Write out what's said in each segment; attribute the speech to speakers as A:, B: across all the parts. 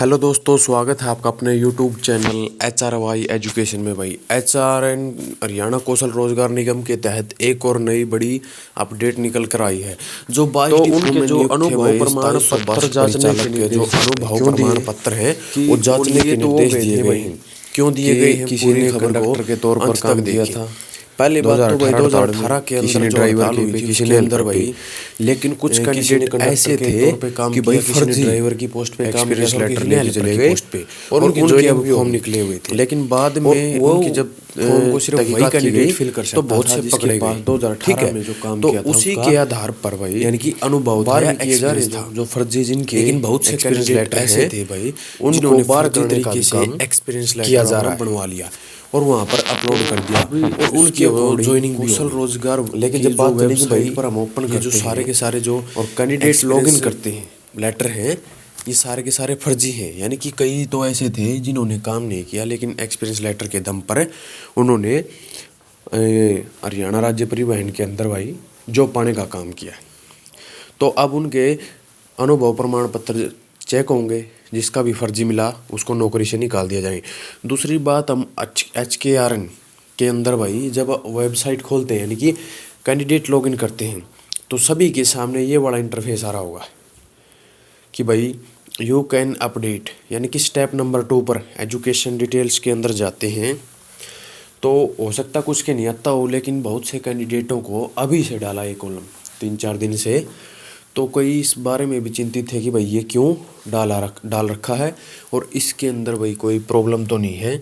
A: Hello दोस्तों, स्वागत है आपका अपने यूट्यूब चैनल HRY एजुकेशन में। भाई HRN हरियाणा कौशल रोजगार निगम के तहत एक और नई बड़ी अपडेट निकल कर आई है। जो 22
B: तो
A: डिपो
B: उनके
A: में
B: जो
A: नियुक्त थे
B: अनुभव
A: भाई
B: प्रमाण
A: 2700
B: पत्र
A: बस
B: जांचने के
A: परिचालक के जो
B: निर्देश
A: अनुभव
B: क्यों
A: प्रमाण
B: दिए
A: पत्र है
B: कि
A: वो जांचने
B: ये
A: के
B: तो वो
A: निर्देश
B: गए
A: दिए
B: थे
A: गए
B: भाई
A: हैं। क्यों दिए गए
B: कि
A: हैं,
B: किसी
A: पूरी
B: ने
A: खबर को
B: कंडक्टर के तौर पर
A: अंत तक
B: काम किया
A: देखिए।
B: था
A: पहली बात तो भाई
B: 2018 में
A: 2018 के
B: किसी
A: अंदर
B: ने
A: जो
B: ड्राइवर
A: हड़ताल
B: की
A: हुई
B: पे
A: थी
B: किसी
A: उसके
B: ने
A: अंदर
B: हेल्पर पे
A: भाई, लेकिन कुछ
B: किसी ने
A: कैंडिडेट
B: कंडक्टर
A: ऐसे
B: के
A: थे
B: तौर पे काम
A: कि भाई
B: किया, किसी ने
A: फर्जी
B: ड्राइवर की पोस्ट पे काम किया
A: एक्सपीरियंस
B: था और
A: लेटर
B: किसी ने
A: लेके
B: हेल्पर
A: चले
B: की
A: गए
B: पोस्ट पे
A: और
B: उनकी
A: उनके
B: ज्वाइनिंग
A: अब
B: भी
A: फॉर्म
B: होगी।
A: निकले हुए थे। लेकिन बाद
B: और
A: में
B: वो
A: उनकी जब
B: फॉर्म को सिर्फ वही
A: तहकीकात की
B: कैंडिडेट
A: गई
B: फिल कर
A: तो
B: सकता
A: बहुत
B: था
A: से
B: जिसके
A: पकड़े
B: पास
A: गए। ठीक
B: 2018
A: है,
B: में जो काम
A: तो
B: किया था
A: उसी
B: उसका
A: के आधार पर भाई
B: यानी कि अनुभव था
A: बाहर
B: या
A: किए जा रहे
B: एक्सपीरियंस
A: थे।
B: था। जो फर्जी जिनके
A: लेकिन बहुत से
B: एक्सपीरियंस
A: कैंडिडेट
B: लेटर
A: ऐसे
B: हैं
A: थे भाई
B: उनको
A: जिन्होंने
B: बार
A: फर्जी
B: करने का
A: तरीके
B: भी
A: से
B: काम
A: एक्सपीरियंस
B: किया
A: लेटर
B: जा
A: अपना
B: रहा है
A: बनवा लिया और वहाँ पर अपलोड कर दिया
B: अभी
A: और
B: उसके
A: उनकी अब
B: अकॉर्डिंग
A: ज्वाइनिंग भी
B: कौशल
A: होगी।
B: रोजगार लेकिन
A: की
B: जब
A: जो
B: बात चली कि भाई
A: वेबसाइट पर हम ओपन
B: ये जो
A: करते
B: सारे
A: हैं
B: के सारे जो
A: और कैंडिडेट लॉग इन
B: एक्सपीरियंस
A: करते हैं लेटर हैं, ये सारे के सारे फर्जी हैं। यानी कि कई तो ऐसे थे जिन्होंने काम नहीं किया लेकिन एक्सपीरियंस लेटर के दम पर उन्होंने हरियाणा राज्य परिवहन के अंदर भाई जॉब पाने का काम किया। तो अब उनके अनुभव प्रमाण पत्र चेक होंगे, जिसका भी फर्जी मिला उसको नौकरी से निकाल दिया जाए। दूसरी बात, हम HKRN के अंदर भाई जब वेबसाइट खोलते हैं यानी कि कैंडिडेट लॉगिन करते हैं तो सभी के सामने ये बड़ा इंटरफेस आ रहा होगा कि भाई यू कैन अपडेट, यानी कि स्टेप नंबर 2 पर एजुकेशन डिटेल्स के अंदर जाते हैं। तो हो सकता कुछ के नहीं आता हो, लेकिन बहुत से कैंडिडेटों को अभी से डाला ये कॉलम 3-4 दिन से। तो कोई इस बारे में भी चिंतित है कि भाई ये क्यों डाल रखा है और इसके अंदर भाई कोई प्रॉब्लम तो नहीं है।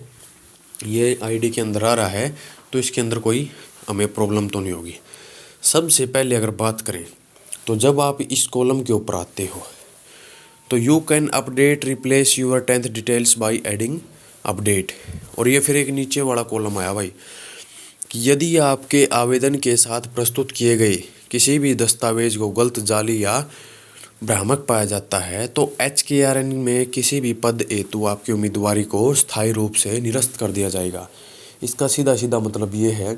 A: ये आईडी के अंदर आ रहा है तो इसके अंदर कोई हमें प्रॉब्लम तो नहीं होगी। सबसे पहले अगर बात करें तो जब आप इस कॉलम के ऊपर आते हो तो you can update replace your 10th details by adding update, और ये फिर एक नीचे वाला कॉलम आया भाई कि यदि आपके आवेदन के साथ प्रस्तुत किए गए किसी भी दस्तावेज को गलत, जाली या भ्रामक पाया जाता है तो HKRN में किसी भी पद हेतु आपकी उम्मीदवारी को स्थायी रूप से निरस्त कर दिया जाएगा। इसका सीधा सीधा मतलब ये है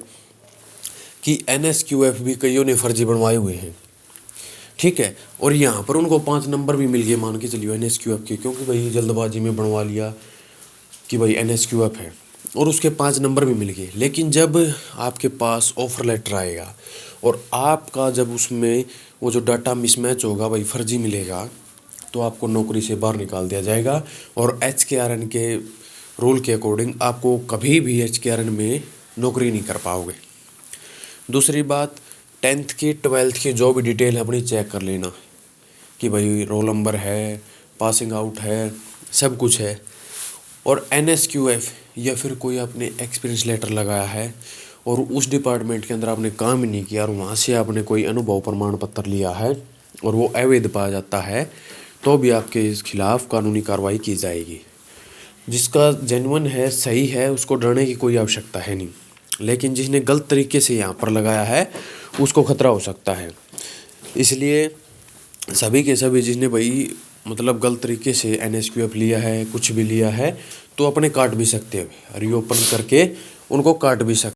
A: कि NSQF भी कईयों ने फर्जी बनवाए हुए हैं। ठीक है, और यहाँ पर उनको 5 नंबर भी मिल गए, मान के चलिए NSQF के, क्योंकि भाई जल्दबाजी में बनवा लिया कि भाई NSQF है और उसके 5 नंबर भी मिल गए। लेकिन जब आपके पास ऑफर लेटर आएगा और आपका जब उसमें वो जो डाटा मिसमैच होगा भाई, फर्जी मिलेगा, तो आपको नौकरी से बाहर निकाल दिया जाएगा। और HKRN के रूल के अकॉर्डिंग आपको कभी भी HKRN में नौकरी नहीं कर पाओगे। दूसरी बात, 10th की 12th की जो भी डिटेल है अपनी चेक कर लेना कि भाई रोल नंबर है, पासिंग आउट है, सब कुछ है। और NSQF या फिर कोई आपने एक्सपीरियंस लेटर लगाया है और उस डिपार्टमेंट के अंदर आपने काम ही नहीं किया और वहाँ से आपने कोई अनुभव प्रमाण पत्र लिया है और वो अवैध पाया जाता है तो भी आपके इस खिलाफ कानूनी कार्रवाई की जाएगी। जिसका जेन्युइन है, सही है, उसको डरने की कोई आवश्यकता है नहीं, लेकिन जिसने गलत तरीके से यहाँ पर लगाया है उसको खतरा हो सकता है। इसलिए सभी के सभी जिसने भाई मतलब गलत तरीके से NSQF लिया है, कुछ भी लिया है, तो अपने काट भी सकते हैं, रीओपन करके उनको काट भी सकते